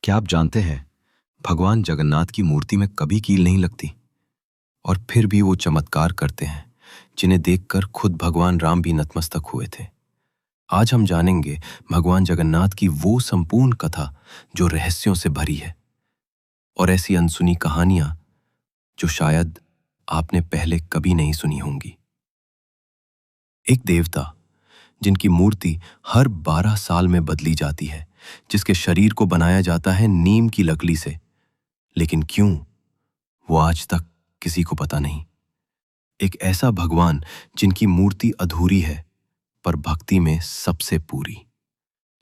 क्या आप जानते हैं, भगवान जगन्नाथ की मूर्ति में कभी कील नहीं लगती, और फिर भी वो चमत्कार करते हैं जिन्हें देखकर खुद भगवान राम भी नतमस्तक हुए थे। आज हम जानेंगे भगवान जगन्नाथ की वो संपूर्ण कथा जो रहस्यों से भरी है, और ऐसी अनसुनी कहानियां जो शायद आपने पहले कभी नहीं सुनी होंगी। एक देवता जिनकी मूर्ति हर 12 साल में बदली जाती है, जिसके शरीर को बनाया जाता है नीम की लकड़ी से, लेकिन क्यों, वो आज तक किसी को पता नहीं। एक ऐसा भगवान जिनकी मूर्ति अधूरी है पर भक्ति में सबसे पूरी।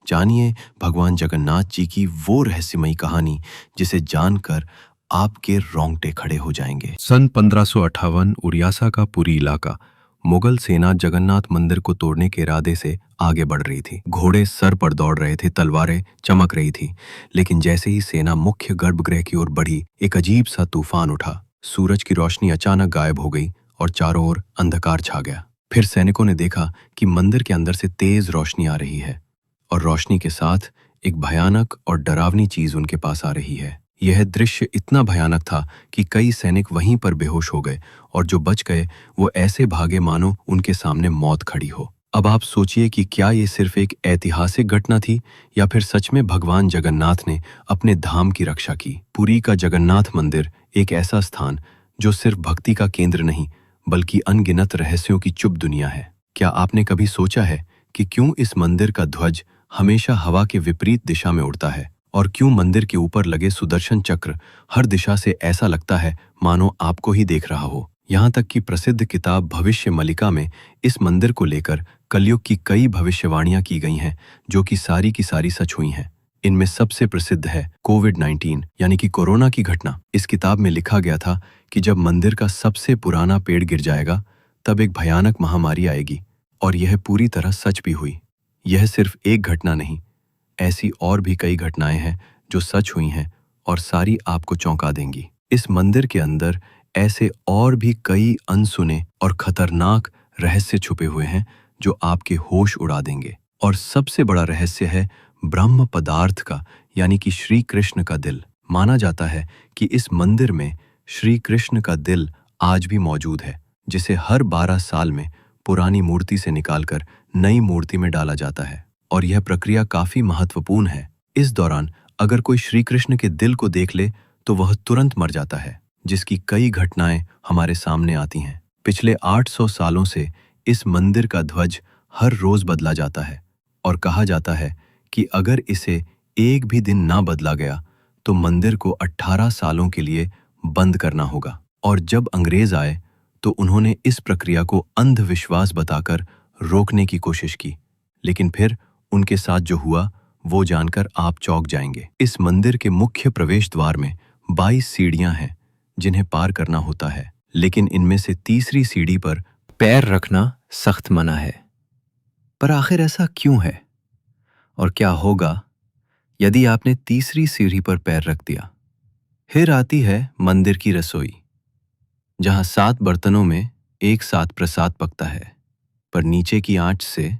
जानिए भगवान जगन्नाथ जी की वो रहस्यमयी कहानी जिसे जानकर आपके रोंगटे खड़े हो जाएंगे। सन 1558 उड़ियासा का पुरी इलाका। मुगल सेना जगन्नाथ मंदिर को तोड़ने के इरादे से आगे बढ़ रही थी। घोड़े सर पर दौड़ रहे थे, तलवारें चमक रही थी, लेकिन जैसे ही सेना मुख्य गर्भगृह की ओर बढ़ी, एक अजीब सा तूफान उठा। सूरज की रोशनी अचानक गायब हो गई और चारों ओर अंधकार छा गया। फिर सैनिकों ने देखा कि मंदिर के अंदर से तेज रोशनी आ रही है, और रोशनी के साथ एक भयानक और डरावनी चीज उनके पास आ रही है। यह दृश्य इतना भयानक था कि कई सैनिक वहीं पर बेहोश हो गए, और जो बच गए वो ऐसे भागे मानो उनके सामने मौत खड़ी हो। अब आप सोचिए कि क्या ये सिर्फ एक ऐतिहासिक घटना थी या फिर सच में भगवान जगन्नाथ ने अपने धाम की रक्षा की। पुरी का जगन्नाथ मंदिर एक ऐसा स्थान जो सिर्फ भक्ति का केंद्र नहीं बल्कि अनगिनत रहस्यों की चुप दुनिया है। क्या आपने कभी सोचा है कि क्यों इस मंदिर का ध्वज हमेशा हवा के विपरीत दिशा में उड़ता है, और क्यों मंदिर के ऊपर लगे सुदर्शन चक्र हर दिशा से ऐसा लगता है मानो आपको ही देख रहा हो। यहाँ तक कि प्रसिद्ध किताब भविष्य मलिका में इस मंदिर को लेकर कलयुग की कई भविष्यवाणियां की गई हैं, जो कि सारी की सारी सच हुई हैं। इनमें सबसे प्रसिद्ध है कोविड-19 यानी कि कोरोना की घटना। इस किताब में लिखा गया था कि जब मंदिर का सबसे पुराना पेड़ गिर जाएगा तब एक भयानक महामारी आएगी, और यह पूरी तरह सच भी हुई। यह सिर्फ एक घटना नहीं, ऐसी और भी कई घटनाएं हैं जो सच हुई हैं और सारी आपको चौंका देंगी। इस मंदिर के अंदर ऐसे और भी कई अनसुने और खतरनाक रहस्य छुपे हुए हैं जो आपके होश उड़ा देंगे। और सबसे बड़ा रहस्य है ब्रह्म पदार्थ का, यानी कि श्री कृष्ण का दिल। माना जाता है कि इस मंदिर में श्री कृष्ण का दिल आज भी मौजूद है, जिसे हर 12 साल में पुरानी मूर्ति से निकालकर नई मूर्ति में डाला जाता है, और यह प्रक्रिया काफी महत्वपूर्ण है। इस दौरान अगर कोई श्री कृष्ण के दिल को देख ले तो वह तुरंत मर जाता है, जिसकी कई घटनाएं हमारे सामने आती हैं। पिछले 800 सालों से इस मंदिर का ध्वज हर रोज बदला जाता है, और कहा जाता है कि अगर इसे एक भी दिन ना बदला गया तो मंदिर को 18 सालों के लिए बंद करना होगा। और जब अंग्रेज आए तो उन्होंने इस प्रक्रिया को अंधविश्वास बताकर रोकने की कोशिश की, लेकिन फिर उनके साथ जो हुआ वो जानकर आप चौंक जाएंगे। इस मंदिर के मुख्य प्रवेश द्वार में 22 सीढ़ियां हैं जिन्हें पार करना होता है, लेकिन इनमें से तीसरी सीढ़ी पर पैर रखना सख्त मना है। पर आखिर ऐसा क्यों है, और क्या होगा यदि आपने तीसरी सीढ़ी पर पैर रख दिया? फिर आती है मंदिर की रसोई, जहां 7 बर्तनों में एक साथ प्रसाद पकता है, पर नीचे की आंच से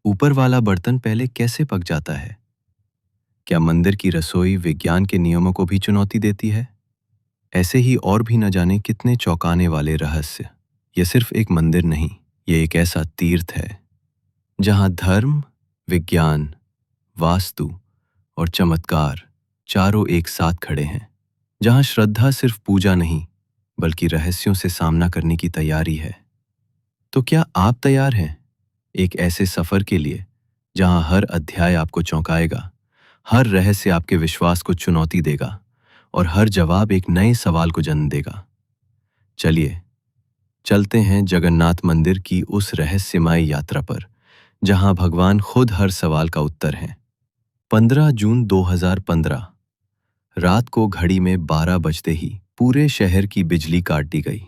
ऊपर वाला बर्तन पहले कैसे पक जाता है? क्या मंदिर की रसोई विज्ञान के नियमों को भी चुनौती देती है? ऐसे ही और भी न जाने कितने चौंकाने वाले रहस्य। यह सिर्फ एक मंदिर नहीं, ये एक ऐसा तीर्थ है जहां धर्म, विज्ञान, वास्तु और चमत्कार चारों एक साथ खड़े हैं, जहां श्रद्धा सिर्फ पूजा नहीं बल्कि रहस्यों से सामना करने की तैयारी है। तो क्या आप तैयार हैं एक ऐसे सफर के लिए जहां हर अध्याय आपको चौंकाएगा, हर रहस्य आपके विश्वास को चुनौती देगा, और हर जवाब एक नए सवाल को जन्म देगा? चलिए चलते हैं जगन्नाथ मंदिर की उस रहस्यमय यात्रा पर, जहां भगवान खुद हर सवाल का उत्तर है। 15 जून 2015 रात को घड़ी में 12 बजते ही पूरे शहर की बिजली काट दी गई।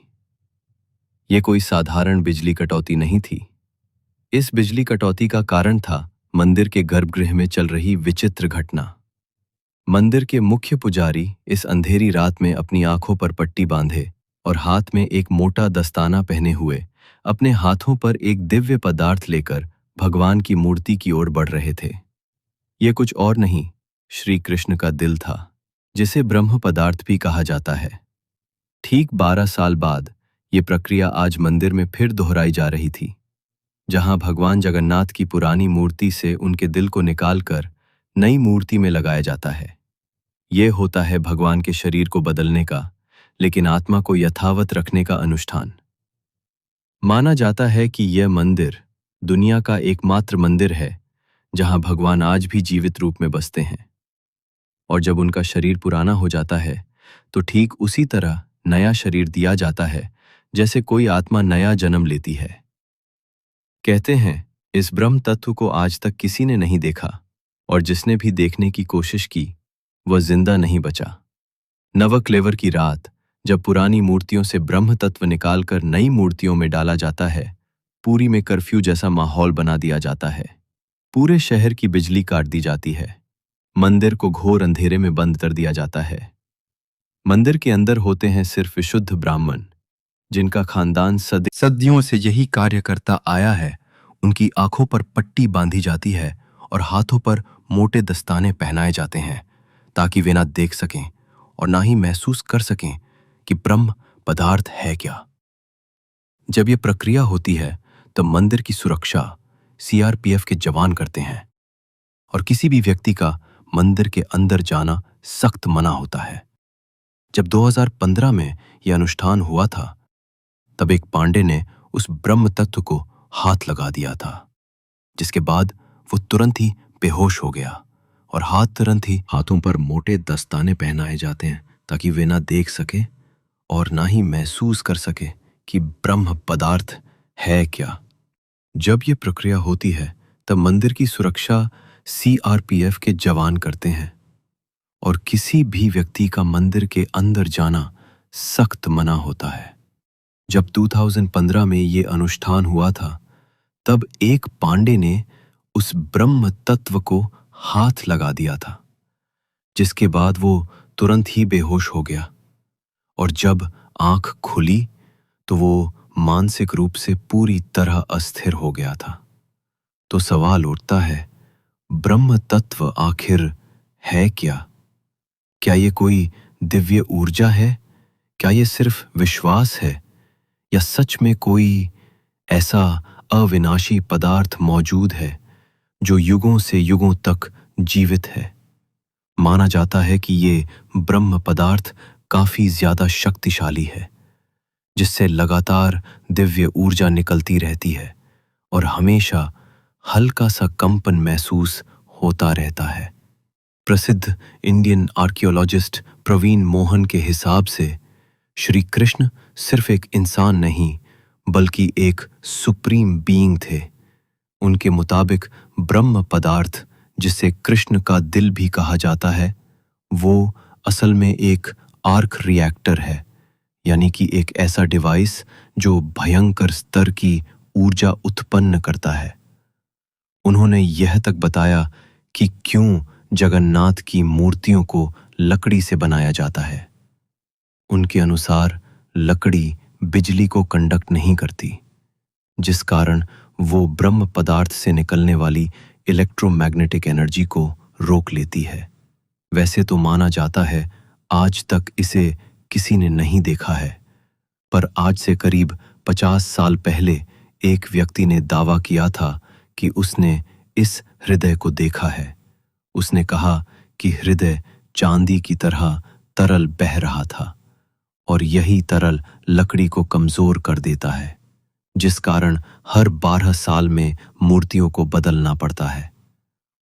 ये कोई साधारण बिजली कटौती नहीं थी। इस बिजली कटौती का कारण था मंदिर के गर्भगृह में चल रही विचित्र घटना। मंदिर के मुख्य पुजारी इस अंधेरी रात में अपनी आंखों पर पट्टी बांधे और हाथ में एक मोटा दस्ताना पहने हुए अपने हाथों पर एक दिव्य पदार्थ लेकर भगवान की मूर्ति की ओर बढ़ रहे थे। ये कुछ और नहीं श्री कृष्ण का दिल था, जिसे ब्रह्म पदार्थ भी कहा जाता है। ठीक 12 साल बाद ये प्रक्रिया आज मंदिर में फिर दोहराई जा रही थी, जहां भगवान जगन्नाथ की पुरानी मूर्ति से उनके दिल को निकालकर नई मूर्ति में लगाया जाता है। ये होता है भगवान के शरीर को बदलने का, लेकिन आत्मा को यथावत रखने का अनुष्ठान। माना जाता है कि यह मंदिर दुनिया का एकमात्र मंदिर है जहां भगवान आज भी जीवित रूप में बसते हैं, और जब उनका शरीर पुराना हो जाता है तो ठीक उसी तरह नया शरीर दिया जाता है जैसे कोई आत्मा नया जन्म लेती है। कहते हैं इस ब्रह्म तत्व को आज तक किसी ने नहीं देखा, और जिसने भी देखने की कोशिश की वह जिंदा नहीं बचा। नवकलेवर की रात, जब पुरानी मूर्तियों से ब्रह्म तत्व निकालकर नई मूर्तियों में डाला जाता है, पुरी में कर्फ्यू जैसा माहौल बना दिया जाता है। पूरे शहर की बिजली काट दी जाती है। मंदिर को घोर अंधेरे में बंद कर दिया जाता है। मंदिर के अंदर होते हैं सिर्फ विशुद्ध ब्राह्मण, जिनका खानदान सदियों से यही कार्य करता आया है। उनकी आंखों पर पट्टी बांधी जाती है और हाथों पर मोटे दस्ताने पहनाए जाते हैं, ताकि वे ना देख सकें और ना ही महसूस कर सकें कि ब्रह्म पदार्थ है क्या। जब यह प्रक्रिया होती है तब मंदिर की सुरक्षा सीआरपीएफ के जवान करते हैं, और किसी भी व्यक्ति का मंदिर के अंदर जाना सख्त मना होता है। जब 2015 में यह अनुष्ठान हुआ था, तब एक पांडे ने उस ब्रह्म तत्व को हाथ लगा दिया था, जिसके बाद वो तुरंत ही बेहोश हो गया, और तुरंत ही हाथों पर मोटे दस्ताने पहनाए जाते हैं ताकि वे ना देख सके और ना ही महसूस कर सके कि ब्रह्म पदार्थ है क्या। जब ये प्रक्रिया होती है तब मंदिर की सुरक्षा सीआरपीएफ के जवान करते हैं, और किसी भी व्यक्ति का मंदिर के अंदर जाना सख्त मना होता है। जब 2015 में ये अनुष्ठान हुआ था, तब एक पांडे ने उस ब्रह्म तत्व को हाथ लगा दिया था, जिसके बाद वो तुरंत ही बेहोश हो गया, और जब आंख खुली तो वो मानसिक रूप से पूरी तरह अस्थिर हो गया था। तो सवाल उठता है, ब्रह्म तत्व आखिर है क्या? क्या ये कोई दिव्य ऊर्जा है? क्या ये सिर्फ विश्वास है, या सच में कोई ऐसा अविनाशी पदार्थ मौजूद है जो युगों से युगों तक जीवित है? माना जाता है कि ये ब्रह्म पदार्थ काफी ज्यादा शक्तिशाली है, जिससे लगातार दिव्य ऊर्जा निकलती रहती है और हमेशा हल्का सा कंपन महसूस होता रहता है। प्रसिद्ध इंडियन आर्कियोलॉजिस्ट प्रवीण मोहन के हिसाब से श्री कृष्ण सिर्फ एक इंसान नहीं, बल्कि एक सुप्रीम बीइंग थे। उनके मुताबिक ब्रह्म पदार्थ, जिसे कृष्ण का दिल भी कहा जाता है, वो असल में एक आर्क रिएक्टर है, यानी कि एक ऐसा डिवाइस जो भयंकर स्तर की ऊर्जा उत्पन्न करता है। उन्होंने यह तक बताया कि क्यों जगन्नाथ की मूर्तियों को लकड़ी से बनाया जाता है। उनके अनुसार लकड़ी बिजली को कंडक्ट नहीं करती, जिस कारण वो ब्रह्म पदार्थ से निकलने वाली इलेक्ट्रोमैग्नेटिक एनर्जी को रोक लेती है। वैसे तो माना जाता है आज तक इसे किसी ने नहीं देखा है, पर आज से करीब 50 साल पहले एक व्यक्ति ने दावा किया था कि उसने इस हृदय को देखा है। उसने कहा कि हृदय चांदी की तरह तरल बह रहा था, और यही तरल लकड़ी को कमजोर कर देता है, जिस कारण हर 12 साल में मूर्तियों को बदलना पड़ता है।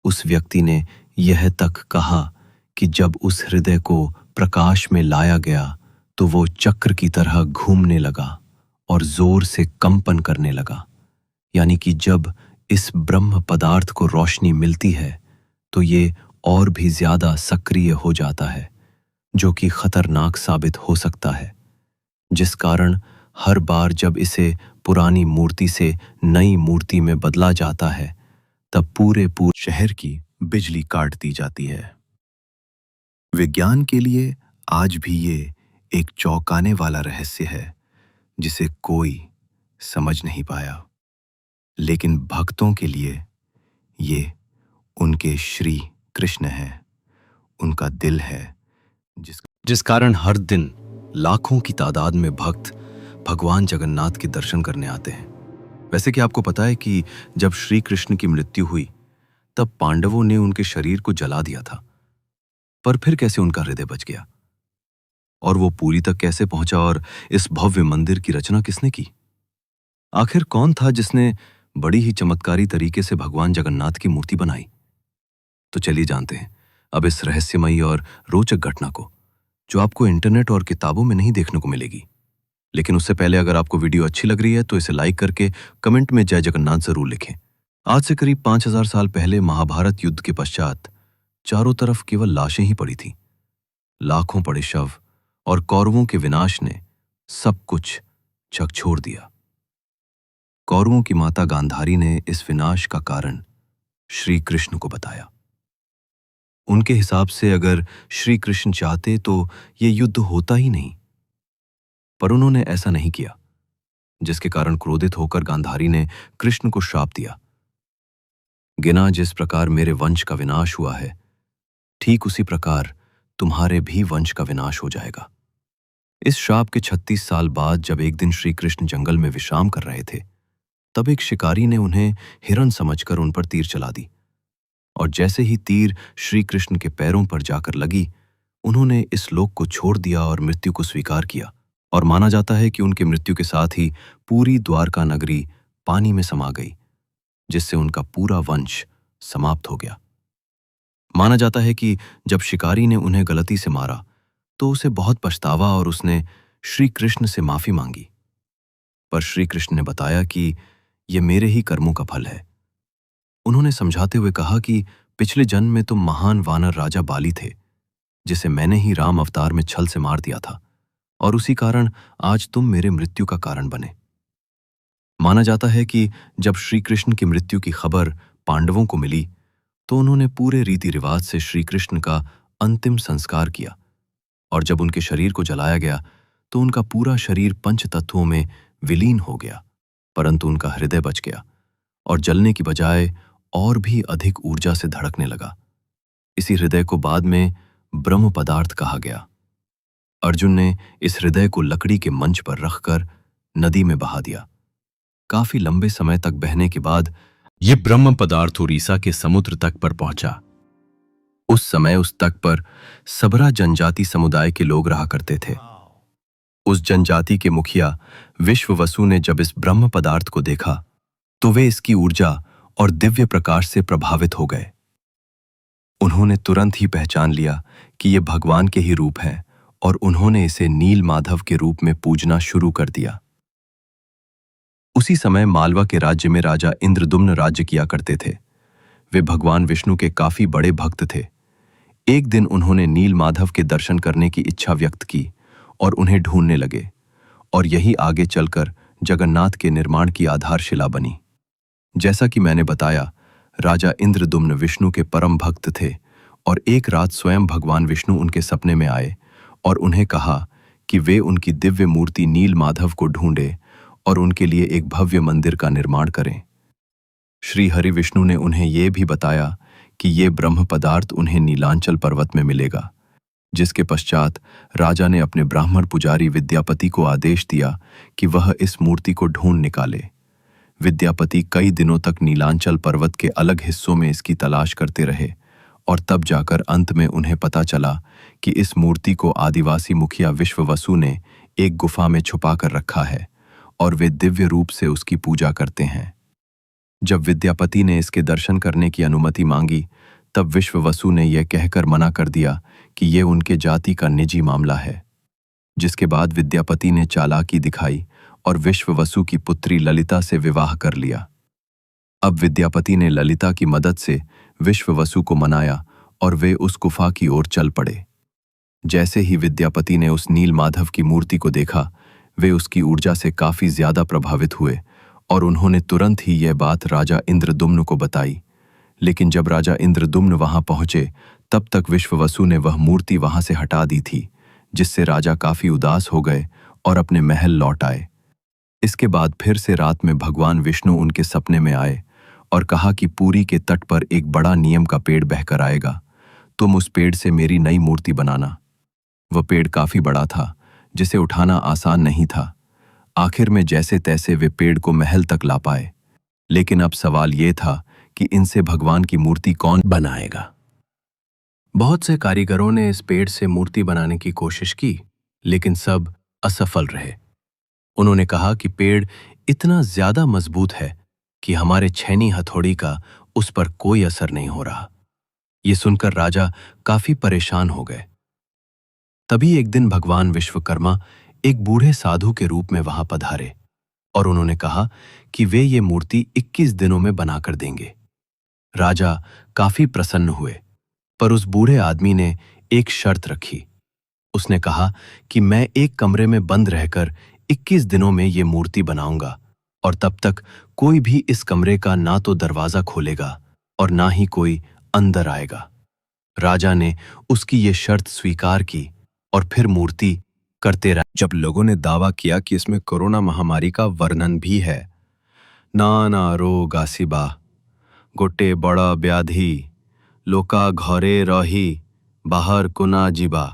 उस व्यक्ति ने यह तक कहा कि जब उस हृदय को प्रकाश में लाया गया तो वो चक्र की तरह घूमने लगा और जोर से कंपन करने लगा, यानी कि जब इस ब्रह्म पदार्थ को रोशनी मिलती है तो ये और भी ज्यादा सक्रिय हो जाता है, जो कि खतरनाक साबित हो सकता है, जिस कारण हर बार जब इसे पुरानी मूर्ति से नई मूर्ति में बदला जाता है तब पूरे शहर की बिजली काट दी जाती है। विज्ञान के लिए आज भी ये एक चौंकाने वाला रहस्य है जिसे कोई समझ नहीं पाया, लेकिन भक्तों के लिए ये उनके श्री कृष्ण हैं, उनका दिल है, जिस कारण हर दिन लाखों की तादाद में भक्त भगवान जगन्नाथ के दर्शन करने आते हैं। वैसे कि आपको पता है कि जब श्री कृष्ण की मृत्यु हुई तब पांडवों ने उनके शरीर को जला दिया था, पर फिर कैसे उनका हृदय बच गया और वो पूरी तक कैसे पहुंचा, और इस भव्य मंदिर की रचना किसने की? आखिर कौन था जिसने बड़ी ही चमत्कारी तरीके से भगवान जगन्नाथ की मूर्ति बनाई? तो चलिए जानते हैं अब इस रहस्यमयी और रोचक घटना को, जो आपको इंटरनेट और किताबों में नहीं देखने को मिलेगी। लेकिन उससे पहले अगर आपको वीडियो अच्छी लग रही है तो इसे लाइक करके कमेंट में जय जगन्नाथ जरूर लिखें। आज से करीब 5000 साल पहले महाभारत युद्ध के पश्चात चारों तरफ केवल लाशें ही पड़ी थीं। लाखों पड़े शव और कौरवों के विनाश ने सब कुछ झकझोर दिया। कौरवों की माता गांधारी ने इस विनाश का कारण श्री कृष्ण को बताया। उनके हिसाब से अगर श्री कृष्ण चाहते तो ये युद्ध होता ही नहीं, पर उन्होंने ऐसा नहीं किया, जिसके कारण क्रोधित होकर गांधारी ने कृष्ण को श्राप दिया। गिना जिस प्रकार मेरे वंश का विनाश हुआ है, ठीक उसी प्रकार तुम्हारे भी वंश का विनाश हो जाएगा। इस श्राप के 36 साल बाद जब एक दिन श्री कृष्ण जंगल में विश्राम कर रहे थे, तब एक शिकारी ने उन्हें हिरन समझकर उन पर तीर चला दी, और जैसे ही तीर श्री कृष्ण के पैरों पर जाकर लगी, उन्होंने इस लोक को छोड़ दिया और मृत्यु को स्वीकार किया। और माना जाता है कि उनकी मृत्यु के साथ ही पूरी द्वारका नगरी पानी में समा गई, जिससे उनका पूरा वंश समाप्त हो गया। माना जाता है कि जब शिकारी ने उन्हें गलती से मारा तो उसे बहुत पछतावा और उसने श्री कृष्ण से माफी मांगी, पर श्री कृष्ण ने बताया कि यह मेरे ही कर्मों का फल है। उन्होंने समझाते हुए कहा कि पिछले जन्म में तुम महान वानर राजा बाली थे, जिसे मैंने ही राम अवतार में छल से मार दिया था, और उसी कारण आज तुम मेरे मृत्यु का कारण बने। माना जाता है कि जब श्री कृष्ण की मृत्यु की खबर पांडवों को मिली तो उन्होंने पूरे रीति रिवाज से श्री कृष्ण का अंतिम संस्कार किया, और जब उनके शरीर को जलाया गया तो उनका पूरा शरीर पंच तत्वों में विलीन हो गया, परंतु उनका हृदय बच गया और जलने की बजाय और भी अधिक ऊर्जा से धड़कने लगा। इसी हृदय को बाद में ब्रह्म पदार्थ कहा गया। अर्जुन ने इस हृदय को लकड़ी के मंच पर रखकर नदी में बहा दिया। काफी लंबे समय तक बहने के बाद ये ब्रह्म पदार्थ उड़ीसा के समुद्र तट पर पहुंचा। उस समय उस तट पर सबरा जनजाति समुदाय के लोग रहा करते थे। उस जनजाति के मुखिया विश्ववसु ने जब इस ब्रह्म पदार्थ को देखा तो वे इसकी ऊर्जा और दिव्य प्रकाश से प्रभावित हो गए। उन्होंने तुरंत ही पहचान लिया कि ये भगवान के ही रूप हैं, और उन्होंने इसे नील माधव के रूप में पूजना शुरू कर दिया। उसी समय मालवा के राज्य में राजा इंद्रदुम्न राज्य किया करते थे। वे भगवान विष्णु के काफी बड़े भक्त थे। एक दिन उन्होंने नील माधव के दर्शन करने की इच्छा व्यक्त की और उन्हें ढूंढने लगे, और यही आगे चलकर जगन्नाथ के निर्माण की आधारशिला बनी। जैसा कि मैंने बताया, राजा इंद्रदुम्न विष्णु के परम भक्त थे, और एक रात स्वयं भगवान विष्णु उनके सपने में आए और उन्हें कहा कि वे उनकी दिव्य मूर्ति नील माधव को ढूंढे और उनके लिए एक भव्य मंदिर का निर्माण करें। श्री हरि विष्णु ने उन्हें यह भी बताया कि ये ब्रह्म पदार्थ उन्हें नीलांचल पर्वत में मिलेगा, जिसके पश्चात राजा ने अपने ब्राह्मण पुजारी विद्यापति को आदेश दिया कि वह इस मूर्ति को ढूंढ निकाले। विद्यापति कई दिनों तक नीलांचल पर्वत के अलग हिस्सों में इसकी तलाश करते रहे, और तब जाकर अंत में उन्हें पता चला कि इस मूर्ति को आदिवासी मुखिया विश्ववसु ने एक गुफा में छुपा कर रखा है, और वे दिव्य रूप से उसकी पूजा करते हैं। जब विद्यापति ने इसके दर्शन करने की अनुमति मांगी, तब विश्ववसु ने यह कहकर मना कर दिया कि यह उनके जाति का निजी मामला है। जिसके बाद विद्यापति ने चालाकी दिखाई और विश्ववसु की पुत्री ललिता से विवाह कर लिया। अब विद्यापति ने ललिता की मदद से विश्ववसु को मनाया और वे उस गुफा की ओर चल पड़े। जैसे ही विद्यापति ने उस नील माधव की मूर्ति को देखा, वे उसकी ऊर्जा से काफी ज्यादा प्रभावित हुए और उन्होंने तुरंत ही यह बात राजा इंद्रदुम्न को बताई। लेकिन जब राजा इंद्रदुम्न वहां पहुंचे, तब तक विश्ववसु ने वह मूर्ति वहां से हटा दी थी, जिससे राजा काफी उदास हो गए और अपने महल लौट आए। इसके बाद फिर से रात में भगवान विष्णु उनके सपने में आए और कहा कि पुरी के तट पर एक बड़ा नीम का पेड़ बहकर आएगा, तुम उस पेड़ से मेरी नई मूर्ति बनाना। वह पेड़ काफी बड़ा था, जिसे उठाना आसान नहीं था। आखिर में जैसे तैसे वे पेड़ को महल तक ला पाए। लेकिन अब सवाल यह था कि इनसे भगवान की मूर्ति कौन बनाएगा। बहुत से कारीगरों ने इस पेड़ से मूर्ति बनाने की कोशिश की, लेकिन सब असफल रहे। उन्होंने कहा कि पेड़ इतना ज्यादा मजबूत है कि हमारे छेनी हथौड़ी का उस पर कोई असर नहीं हो रहा। ये सुनकर राजा काफी परेशान हो गए। तभी एक दिन भगवान विश्वकर्मा एक बूढ़े साधु के रूप में वहां पधारे और उन्होंने कहा कि वे ये मूर्ति 21 दिनों में बनाकर देंगे। राजा काफी प्रसन्न हुए, पर उस बूढ़े आदमी ने एक शर्त रखी। उसने कहा कि मैं एक कमरे में बंद रहकर 21 दिनों में ये मूर्ति बनाऊंगा और तब तक कोई भी इस कमरे का ना तो दरवाजा खोलेगा और ना ही कोई अंदर आएगा। राजा ने उसकी ये शर्त स्वीकार की और फिर मूर्ति करते रहे। जब लोगों ने दावा किया कि इसमें कोरोना महामारी का वर्णन भी है, नाना रोग आसिबा, गोटे बड़ा व्याधि, लोका घरे रही, बाहर कुना जीबा,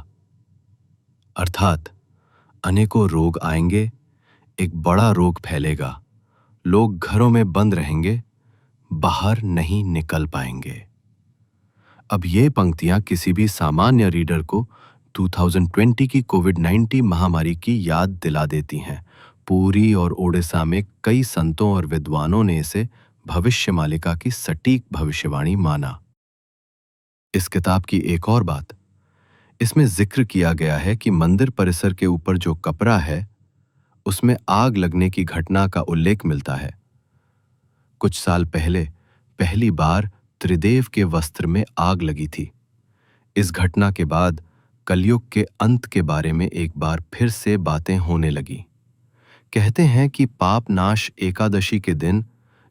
अर्थात अनेकों रोग आएंगे, एक बड़ा रोग फैलेगा, लोग घरों में बंद रहेंगे, बाहर नहीं निकल पाएंगे। अब ये पंक्तियां किसी भी सामान्य रीडर को 2020 की कोविड-19 महामारी की याद दिला देती हैं। पुरी और ओडिशा में कई संतों और विद्वानों ने इसे भविष्यमालिका की सटीक भविष्यवाणी माना। इस किताब की एक और बात, इसमें जिक्र किया गया है कि मंदिर परिसर के ऊपर जो कपड़ा है उसमें आग लगने की घटना का उल्लेख मिलता है। कुछ साल पहले पहली बार त्रिदेव के वस्त्र में आग लगी थी। इस घटना के बाद कलयुग के अंत के बारे में एक बार फिर से बातें होने लगी। कहते हैं कि पाप नाश एकादशी के दिन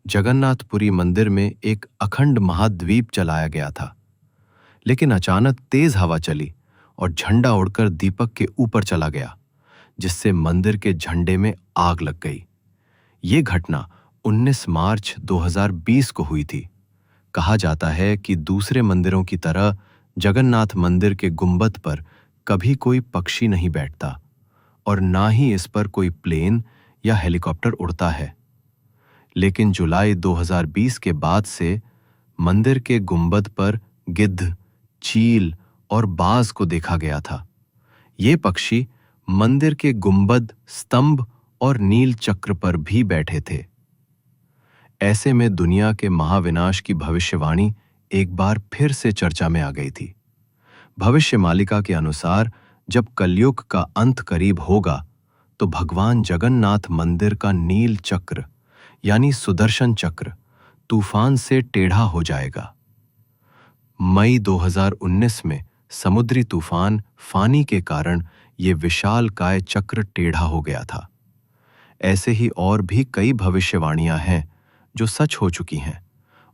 जगन्नाथपुरी मंदिर में एक अखंड महाद्वीप जलाया गया था, लेकिन अचानक तेज हवा चली और झंडा उड़कर दीपक के ऊपर चला गया, जिससे मंदिर के झंडे में आग लग गई। ये घटना 19 मार्च 2020 को हुई थी। कहा जाता है कि दूसरे मंदिरों की तरह जगन्नाथ मंदिर के गुंबद पर कभी कोई पक्षी नहीं बैठता और ना ही इस पर कोई प्लेन या हेलीकॉप्टर उड़ता है। लेकिन जुलाई 2020 के बाद से मंदिर के गुंबद पर गिद्ध, चील और बाज को देखा गया था। ये पक्षी मंदिर के गुंबद, स्तंभ और नील चक्र पर भी बैठे थे। ऐसे में दुनिया के महाविनाश की भविष्यवाणी एक बार फिर से चर्चा में आ गई थी। भविष्यमालिका के अनुसार जब कलयुग का अंत करीब होगा तो भगवान जगन्नाथ मंदिर का नील चक्र यानी सुदर्शन चक्र तूफान से टेढ़ा हो जाएगा। मई 2019 में समुद्री तूफान फानी के कारण ये विशालकाय चक्र टेढ़ा हो गया था। ऐसे ही और भी कई भविष्यवाणियां हैं जो सच हो चुकी हैं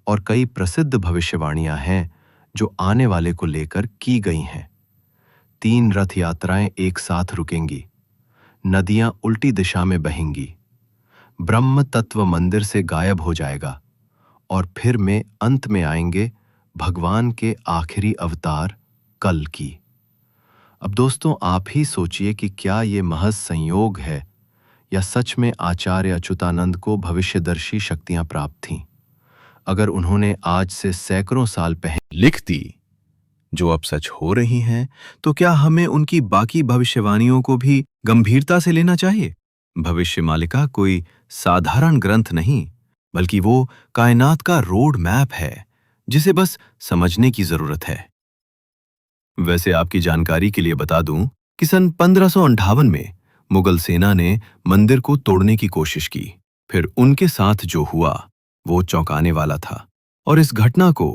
और कई प्रसिद्ध भविष्यवाणियां हैं जो आने वाले को लेकर की गई हैं। 3 रथ यात्राएं एक साथ रुकेंगी, नदियां उल्टी दिशा में बहेंगी, ब्रह्म तत्व मंदिर से गायब हो जाएगा और फिर में अंत में आएंगे भगवान के आखिरी अवतार कल की। अब दोस्तों, आप ही सोचिए कि क्या ये महज संयोग है या सच में आचार्य अच्युतानंद को भविष्यदर्शी शक्तियां प्राप्त थीं। अगर उन्होंने आज से सैकड़ों साल पहले लिख दी जो अब सच हो रही हैं, तो क्या हमें उनकी बाकी भविष्यवाणियों को भी गंभीरता से लेना चाहिए? भविष्यमालिका कोई साधारण ग्रंथ नहीं, बल्कि वो कायनात का रोड मैप है जिसे बस समझने की जरूरत है। वैसे आपकी जानकारी के लिए बता दूं कि सन 1558 में मुगल सेना ने मंदिर को तोड़ने की कोशिश की। फिर उनके साथ जो हुआ वो चौंकाने वाला था और इस घटना को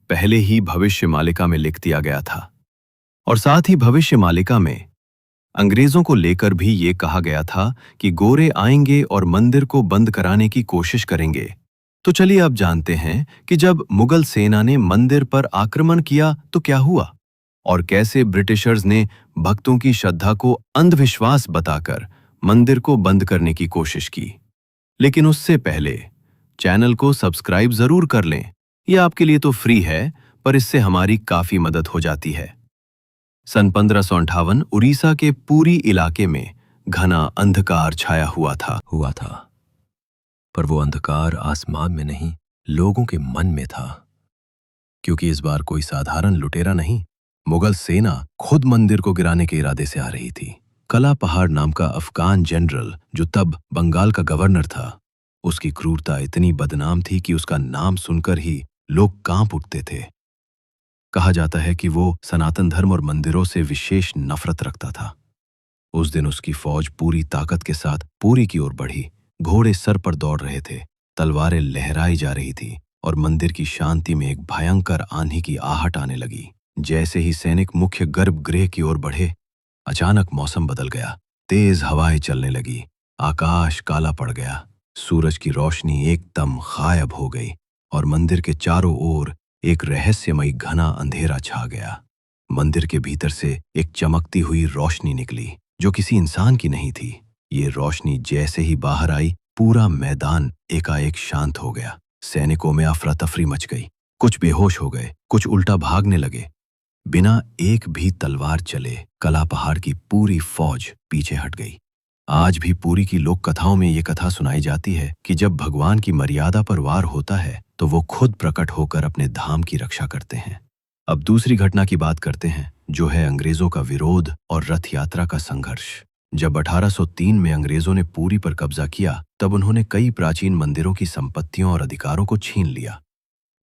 पहले ही भविष्यमालिका में लिख दिया गया था। और साथ ही भविष्यमालिका में अंग्रेजों को लेकर भी ये कहा गया था कि गोरे आएंगे और मंदिर को बंद कराने की कोशिश करेंगे। तो चलिए अब जानते हैं कि जब मुगल सेना ने मंदिर पर आक्रमण किया तो क्या हुआ और कैसे ब्रिटिशर्स ने भक्तों की श्रद्धा को अंधविश्वास बताकर मंदिर को बंद करने की कोशिश की। लेकिन उससे पहले चैनल को सब्सक्राइब जरूर कर लें, यह आपके लिए तो फ्री है, पर इससे हमारी काफी मदद हो जाती है। सन 1558 उड़ीसा के पूरी इलाके में घना अंधकार छाया हुआ था। पर वो अंधकार आसमान में नहीं, लोगों के मन में था। क्योंकि इस बार कोई साधारण लुटेरा नहीं, मुगल सेना खुद मंदिर को गिराने के इरादे से आ रही थी। कला पहाड़ नाम का अफगान जनरल, जो तब बंगाल का गवर्नर था, उसकी क्रूरता इतनी बदनाम थी कि उसका नाम सुनकर ही लोग कांप उठते थे। कहा जाता है कि वो सनातन धर्म और मंदिरों से विशेष नफरत रखता था। उस दिन उसकी फौज पूरी ताकत के साथ पुरी की ओर बढ़ी। घोड़े सर पर दौड़ रहे थे, तलवारें लहराई जा रही थी और मंदिर की शांति में एक भयंकर आंधी की आहट आने लगी। जैसे ही सैनिक मुख्य गर्भगृह की ओर बढ़े, अचानक मौसम बदल गया। तेज हवाएं चलने लगी, आकाश काला पड़ गया, सूरज की रोशनी एकदम गायब हो गई और मंदिर के चारों ओर एक रहस्यमयी घना अंधेरा छा गया। मंदिर के भीतर से एक चमकती हुई रोशनी निकली, जो किसी इंसान की नहीं थी। ये रोशनी जैसे ही बाहर आई, पूरा मैदान एकाएक शांत हो गया। सैनिकों में अफरा तफरी मच गई, कुछ बेहोश हो गए, कुछ उल्टा भागने लगे। बिना एक भी तलवार चले कला पहाड़ की पूरी फौज पीछे हट गई। आज भी पुरी की लोक कथाओं में ये कथा सुनाई जाती है कि जब भगवान की मर्यादा पर वार होता है तो वो खुद प्रकट होकर अपने धाम की रक्षा करते हैं। अब दूसरी घटना की बात करते हैं, जो है अंग्रेजों का विरोध और रथ यात्रा का संघर्ष। जब 1803 में अंग्रेजों ने पुरी पर कब्जा किया, तब उन्होंने कई प्राचीन मंदिरों की संपत्तियों और अधिकारों को छीन लिया।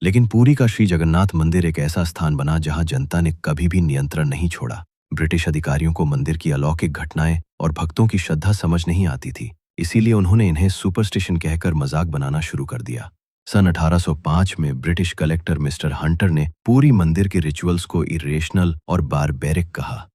लेकिन पुरी का श्री जगन्नाथ मंदिर एक ऐसा स्थान बना जहां जनता ने कभी भी नियंत्रण नहीं छोड़ा। ब्रिटिश अधिकारियों को मंदिर की अलौकिक घटनाएं और भक्तों की श्रद्धा समझ नहीं आती थी, इसीलिए उन्होंने इन्हें सुपरस्टिशन कहकर मजाक बनाना शुरू कर दिया। सन 1805 में ब्रिटिश कलेक्टर मिस्टर हंटर ने पुरी मंदिर के रिचुअल्स को इरेशनल और बारबेरिक कहा।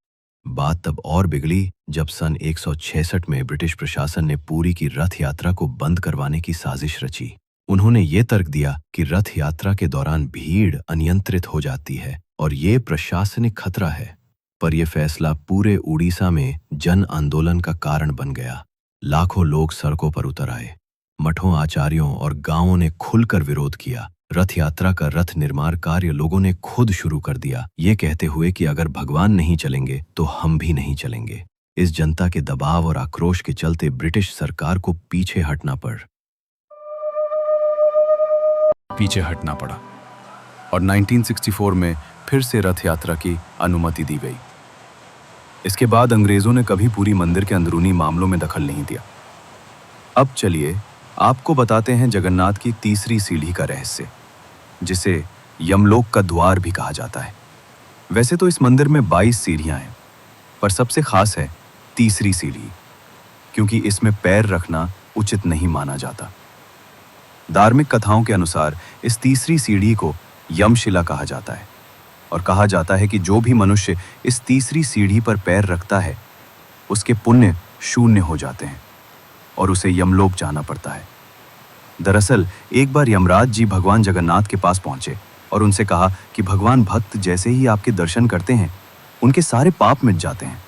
बात तब और बिगड़ी जब सन 166 में ब्रिटिश प्रशासन ने पुरी की रथ यात्रा को बंद करवाने की साजिश रची। उन्होंने ये तर्क दिया कि रथ यात्रा के दौरान भीड़ अनियंत्रित हो जाती है और ये प्रशासनिक खतरा है। पर यह फैसला पूरे उड़ीसा में जन आंदोलन का कारण बन गया। लाखों लोग सड़कों पर उतर आए। मठों, आचार्यों और गांवों ने खुलकर विरोध किया। रथ यात्रा का रथ निर्माण कार्य लोगों ने खुद शुरू कर दिया, ये कहते हुए कि अगर भगवान नहीं चलेंगे तो हम भी नहीं चलेंगे। इस जनता के दबाव और आक्रोश के चलते ब्रिटिश सरकार को पीछे हटना पड़ा और 1964 में फिर से रथ यात्रा की अनुमति दी गई। इसके बाद अंग्रेजों ने कभी पुरी मंदिर के अंदरूनी मामलों में दखल नहीं दिया। अब चलिए आपको बताते हैं जगन्नाथ की तीसरी सीढ़ी का रहस्य, जिसे यमलोक का द्वार भी कहा जाता है। वैसे तो इस मंदिर में 22 सीढ़ियां हैं, पर सबसे खास है तीसरी सीढ़ी, क्योंकि इसमें पैर रखना उचित नहीं माना जाता। धार्मिक कथाओं के अनुसार इस तीसरी सीढ़ी को यमशिला कहा जाता है और कहा जाता है कि जो भी मनुष्य इस तीसरी सीढ़ी पर पैर रखता है, उसके पुण्य शून्य हो जाते हैं और उसे यमलोक जाना पड़ता है। दरअसल एक बार यमराज जी भगवान जगन्नाथ के पास पहुंचे और उनसे कहा कि भगवान, भक्त जैसे ही आपके दर्शन करते हैं उनके सारे पाप मिट जाते हैं,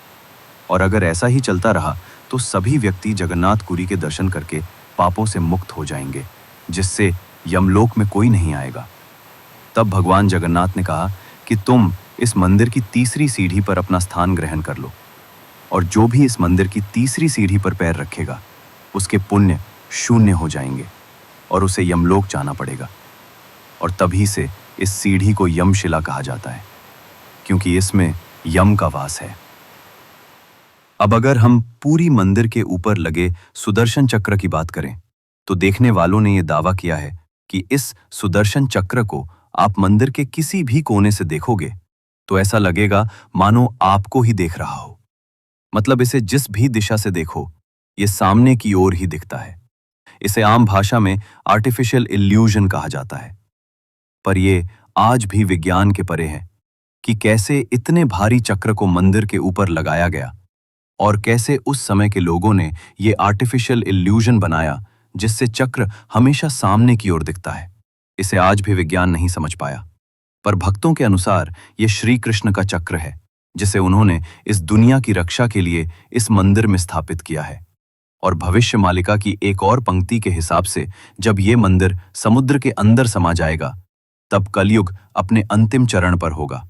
और अगर ऐसा ही चलता रहा तो सभी व्यक्ति जगन्नाथपुरी के दर्शन करके पापों से मुक्त हो जाएंगे, जिससे यमलोक में कोई नहीं आएगा। तब भगवान जगन्नाथ ने कहा कि तुम इस मंदिर की तीसरी सीढ़ी पर अपना स्थान ग्रहण कर लो, और जो भी इस मंदिर की तीसरी सीढ़ी पर पैर रखेगा उसके पुण्य शून्य हो जाएंगे और उसे यमलोक जाना पड़ेगा। और तभी से इस सीढ़ी को यमशिला कहा जाता है, क्योंकि इसमें यम का वास है। अब अगर हम पूरी मंदिर के ऊपर लगे सुदर्शन चक्र की बात करें, तो देखने वालों ने यह दावा किया है कि इस सुदर्शन चक्र को आप मंदिर के किसी भी कोने से देखोगे तो ऐसा लगेगा मानो आपको ही देख रहा हो। मतलब इसे जिस भी दिशा से देखो, ये सामने की ओर ही दिखता है। इसे आम भाषा में आर्टिफिशियल इल्यूजन कहा जाता है। पर यह आज भी विज्ञान के परे है कि कैसे इतने भारी चक्र को मंदिर के ऊपर लगाया गया और कैसे उस समय के लोगों ने ये आर्टिफिशियल इल्यूजन बनाया जिससे चक्र हमेशा सामने की ओर दिखता है। इसे आज भी विज्ञान नहीं समझ पाया। पर भक्तों के अनुसार यह श्री कृष्ण का चक्र है, जिसे उन्होंने इस दुनिया की रक्षा के लिए इस मंदिर में स्थापित किया है। और भविष्य मालिका की एक और पंक्ति के हिसाब से जब ये मंदिर समुद्र के अंदर समा जाएगा तब कलयुग अपने अंतिम चरण पर होगा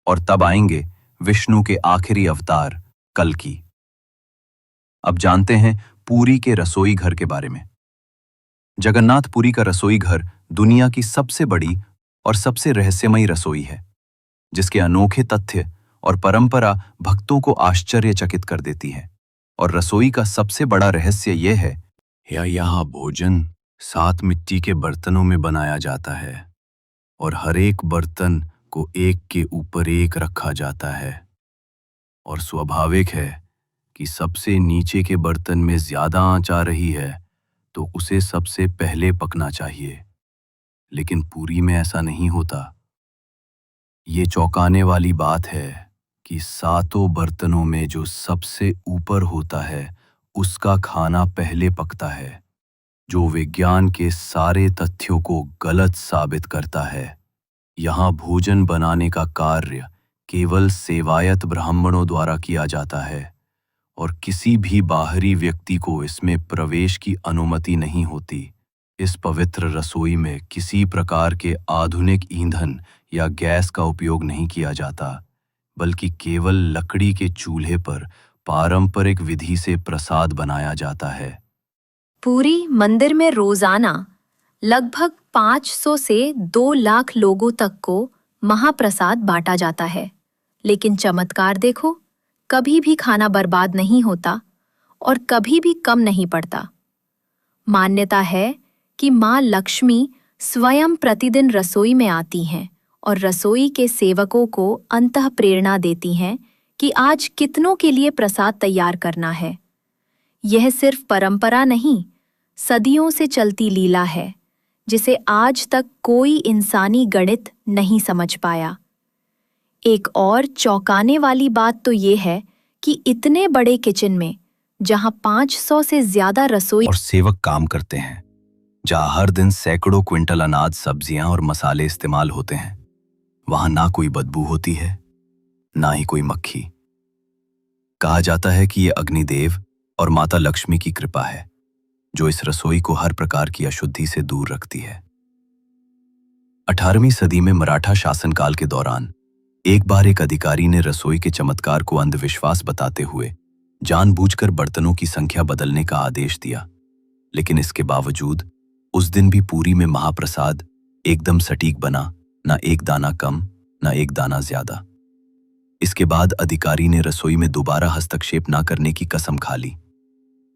और तब आएंगे विष्णु के आखिरी अवतार कल्कि। अब जानते हैं पुरी के रसोई घर के बारे में। जगन्नाथपुरी का रसोई घर दुनिया की सबसे बड़ी और सबसे रहस्यमयी रसोई है, जिसके अनोखे तथ्य और परंपरा भक्तों को आश्चर्यचकित कर देती है। और रसोई का सबसे बड़ा रहस्य यह है यहाँ भोजन 7 मिट्टी के बर्तनों में बनाया जाता है और हर एक बर्तन को एक के ऊपर एक रखा जाता है। और स्वाभाविक है कि सबसे नीचे के बर्तन में ज्यादा आंच आ रही है तो उसे सबसे पहले पकना चाहिए, लेकिन पुरी में ऐसा नहीं होता। ये चौंकाने वाली बात है कि 7 बर्तनों में जो सबसे ऊपर होता है उसका खाना पहले पकता है, जो विज्ञान के सारे तथ्यों को गलत साबित करता है। यहाँ भोजन बनाने का कार्य केवल सेवायत ब्राह्मणों द्वारा किया जाता है और किसी भी बाहरी व्यक्ति को इसमें प्रवेश की अनुमति नहीं होती। इस पवित्र रसोई में किसी प्रकार के आधुनिक ईंधन या गैस का उपयोग नहीं किया जाता, बल्कि केवल लकड़ी के चूल्हे पर पारंपरिक विधि से प्रसाद बनाया जाता है। पुरी मंदिर में रोजाना लगभग 500 से 2 लाख लोगों तक को महाप्रसाद बांटा जाता है। लेकिन चमत्कार देखो, कभी भी खाना बर्बाद नहीं होता और कभी भी कम नहीं पड़ता। मान्यता है कि माँ लक्ष्मी स्वयं प्रतिदिन रसोई में आती हैं और रसोई के सेवकों को अंतः प्रेरणा देती हैं कि आज कितनों के लिए प्रसाद तैयार करना है। यह सिर्फ परंपरा नहीं, सदियों से चलती लीला है, जिसे आज तक कोई इंसानी गणित नहीं समझ पाया। एक और चौंकाने वाली बात तो ये है कि इतने बड़े किचन में, जहां 500 से ज्यादा रसोई और सेवक काम करते हैं, जहां हर दिन सैकड़ों क्विंटल अनाज, सब्जियां और मसाले इस्तेमाल होते हैं, वहां ना कोई बदबू होती है, ना ही कोई मक्खी। कहा जाता है कि यह अग्निदेव और माता लक्ष्मी की कृपा है, जो इस रसोई को हर प्रकार की अशुद्धि से दूर रखती है। 18वीं सदी में मराठा शासनकाल के दौरान एक बार एक अधिकारी ने रसोई के चमत्कार को अंधविश्वास बताते हुए जानबूझकर बर्तनों की संख्या बदलने का आदेश दिया। लेकिन इसके बावजूद उस दिन भी पुरी में महाप्रसाद एकदम सटीक बना, ना एक दाना कम, ना एक दाना ज्यादा। इसके बाद अधिकारी ने रसोई में दोबारा हस्तक्षेप ना करने की कसम खा ली।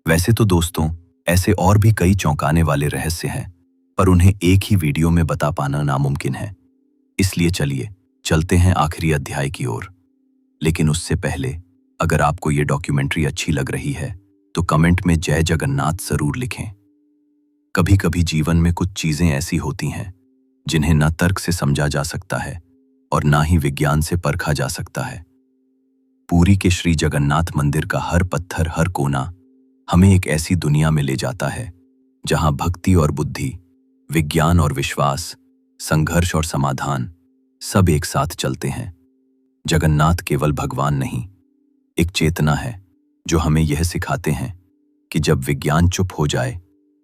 वैसे तो दोस्तों, ऐसे और भी कई चौंकाने वाले रहस्य हैं, पर उन्हें एक ही वीडियो में बता पाना नामुमकिन है। इसलिए चलिए चलते हैं आखिरी अध्याय की ओर। लेकिन उससे पहले, अगर आपको ये डॉक्यूमेंट्री अच्छी लग रही है तो कमेंट में जय जगन्नाथ जरूर लिखें। कभी कभी जीवन में कुछ चीजें ऐसी होती हैं जिन्हें न तर्क से समझा जा सकता है और ना ही विज्ञान से परखा जा सकता है। पुरी के श्री जगन्नाथ मंदिर का हर पत्थर, हर कोना हमें एक ऐसी दुनिया में ले जाता है जहां भक्ति और बुद्धि, विज्ञान और विश्वास, संघर्ष और समाधान सब एक साथ चलते हैं। जगन्नाथ केवल भगवान नहीं, एक चेतना है जो हमें यह सिखाते हैं कि जब विज्ञान चुप हो जाए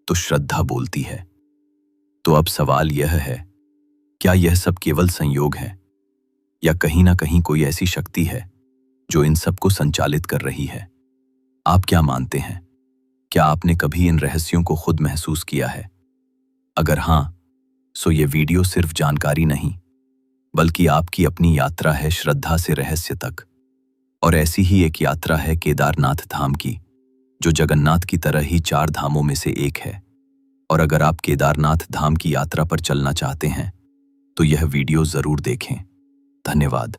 तो श्रद्धा बोलती है। तो अब सवाल यह है, क्या यह सब केवल संयोग है या कहीं ना कहीं कोई ऐसी शक्ति है जो इन सब को संचालित कर रही है? आप क्या मानते हैं? क्या आपने कभी इन रहस्यों को खुद महसूस किया है? अगर हां, सो ये वीडियो सिर्फ जानकारी नहीं, बल्कि आपकी अपनी यात्रा है श्रद्धा से रहस्य तक। और ऐसी ही एक यात्रा है केदारनाथ धाम की, जो जगन्नाथ की तरह ही 4 धामों में से एक है। और अगर आप केदारनाथ धाम की यात्रा पर चलना चाहते हैं तो यह वीडियो जरूर देखें। धन्यवाद।